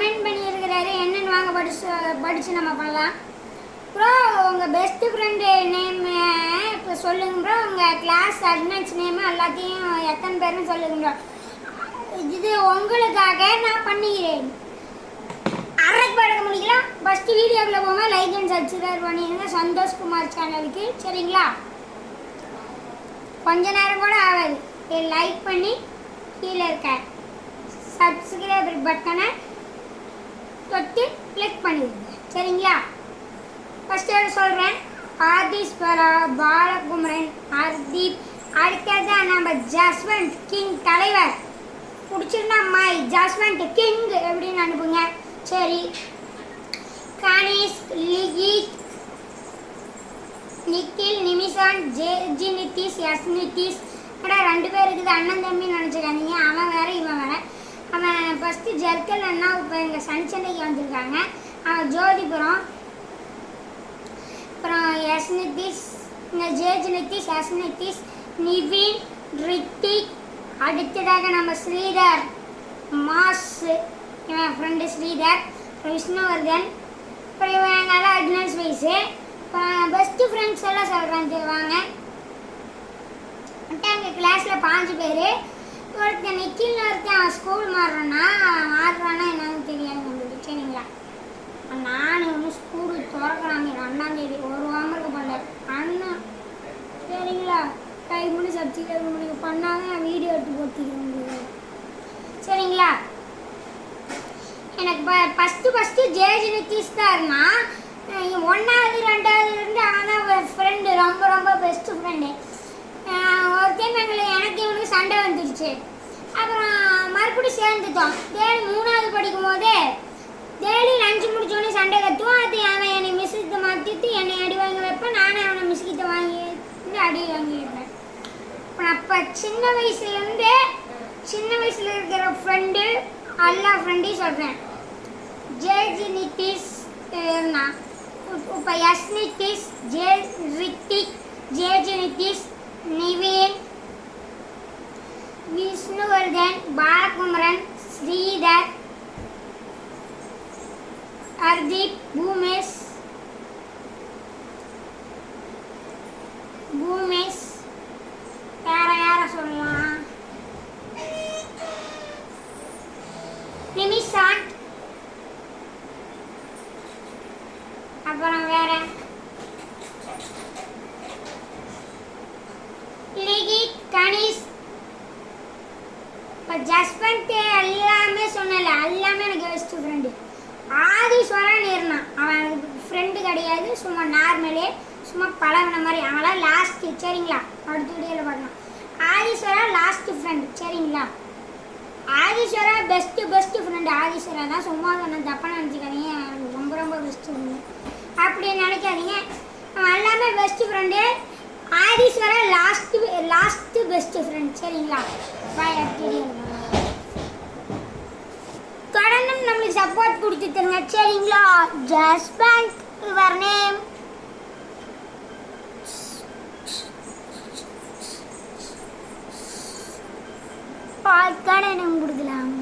Comment பண்ணியிருக்கிறாரு. என்னென்னு வாங்க படித்து நம்ம பண்ணலாம். ப்ரோ உங்கள் பெஸ்ட்டு ஃப்ரெண்டு நேம் இப்போ சொல்லுங்க ப்ரோ. உங்கள் கிளாஸ் அட்னன்ஸ் நேமு எல்லாத்தையும் எத்தனை பேருன்னு சொல்லுங்க ப்ரோ. இது உங்களுக்காக நான் பண்ணிக்கிறேன். அரைக்கு பழக முடிக்கலாம். ஃபஸ்ட்டு வீடியோக்குள்ளே போங்க. லைக் அண்ட் சப்ஸ்கிரைப் பண்ணிடுங்க சந்தோஷ்குமார் சேனலுக்கு. சரிங்களா? கொஞ்ச நேரம் கூட ஆகாது. லைக் பண்ணி கீழே இருக்க சப்ஸ்கிரைபர் பட்டனை தொட்டு கிளிக் பண்ணிடுங்க. சரிங்களா? ஃபஸ்ட்டு சொல்கிறேன். ஆதீஸ்வரா, பாலகுமரன், ஹர்தீப், அடுத்ததான் நம்ம ஜஸ்வந்த் கிங் தலைவர். பிடிச்சிருந்தா மை ஜஸ்வந்த் கிங் எப்படின்னு அனுப்புங்க. சரி. Ganesh, Likhit, Nikhil, Nimishan, J G Nitish, S Nitish. கடை 2 பேர் இருக்குது. அண்ணன் தம்பின்னு நினச்சிக்காதீங்க. அவன் வேறு இவன் வேறு. அவன் ஃபஸ்ட்டு ஜர்க்கல் அண்ணா இப்போ எங்கள் சனிச்சண்டைக்கு வந்திருக்காங்க. அவன் ஜோதிபுரம். அப்புறம் எஸ் நிதிஷ், இந்த ஜேஜி நிதிஷ், எஸ் நிதிஷ், நிவின், ரித்திக். அடுத்ததாக நம்ம ஸ்ரீதர் மாஸ், இவன் ஃப்ரெண்டு ஸ்ரீதர். அப்புறம் விஷ்ணுவர்தன். அப்புறம் இவன் எங்களால் அட்னன்ஸ் வயசு. பெஸ்ட்டு ஃப்ரெண்ட்ஸ் எல்லாம் சொல்கிறேன். வாங்க. எங்கள் கிளாஸில் 5 பேர். ஒருத்தன் நிக்கில், ஒருத்தன் அவன் ஸ்கூல் மாறுறான்னா என்னன்னு தெரியாது நம்மளுக்கு. சரிங்களா? நான் ஒன்றும் ஸ்கூலு திறக்கிறாங்க 2ஆம் தேதி. ஒரு வாரத்துக்கு பண்ணல அண்ணன். சரிங்களா? டைம் பண்ணி சப்ஸ்கிரைப் பண்ணி பண்ணாதான் நான் வீடியோ எடுத்து போட்டுக்கிறேன் உங்களுக்கு. சரிங்களா? எனக்கு ஃபஸ்ட்டு ஜேஜி நிதிஷ் தான் இருந்தான். 1வது 2வது அவன் தான் ஃப்ரெண்டு. ரொம்ப பெஸ்ட்டு ஃப்ரெண்டு. ஒரு டைம் எனக்கு இவனுக்கு சண்டை வந்துடுச்சு. அப்புறம் மறுபடியும் சேர்ந்துட்டோம். டெய்லி 3வது படிக்கும் போது டெய்லி லஞ்சு முடிச்சோடனே சண்டை கற்றுவோம். அது அவன் என்னை மிஸ்கிட்ட மாற்றிட்டு என்னை அடி வாங்கி வைப்பேன். நானே அவனை மிஸ்கிட்ட வாங்கி அடி வாங்கி வைப்பேன். அப்போ சின்ன வயசில் இருக்கிற ஃப்ரெண்டு எல்லா ஃப்ரெண்டையும் சொல்கிறேன். ஜேஜி நிதிஷ் இருந்தான். இப்போ எஸ் நிதிஷ், ரித்திக், ஜேஜி நிதிஷ், நிவின், விஷ்ணுவர்தன், பாலகுமரன், ஸ்ரீதர், ஹர்தீப், பூமேஷ், வேற யார சொல்லலாம்? நிமிஷாந்த். அப்புறம் வேற லிகித், கணேஷ். இப்போ ஜஸ்வந்த் எல்லாமே சொன்னல, எல்லாமே எனக்கு பெஸ்ட் ஃப்ரெண்டு. ஆதீஸ்வரன் இருந்தான். அவன் எனக்கு ஃப்ரெண்டு கிடையாது. சும்மா நார்மலே சும்மா பழகின மாதிரி. அவங்களாம் லாஸ்ட்டு. சரிங்களா? அடுத்த வீடியோவில் பார்க்கலாம். ஆதீஸ்வரா லாஸ்ட்டு ஃப்ரெண்டு. சரிங்களா? ஆதீஸ்வரா பெஸ்ட்டு ஃப்ரெண்டு. ஆதீஸ்வரா தான். சும்மா சொன்ன தப்பாக நினச்சிக்காதீங்க. ரொம்ப பெஸ்ட்டு ஃப்ரெண்டு அப்படி நினைக்காதீங்க. அவன் எல்லாமே best friend. Adheeswara last best friend. சரிங்களா? பாய். தொடர்ந்து நம்மளுக்கு சப்போர்ட் கொடுத்துருங்க. சரிங்களா? Jaswanth your name. பாய். கடனும் கொடுக்கலாம்.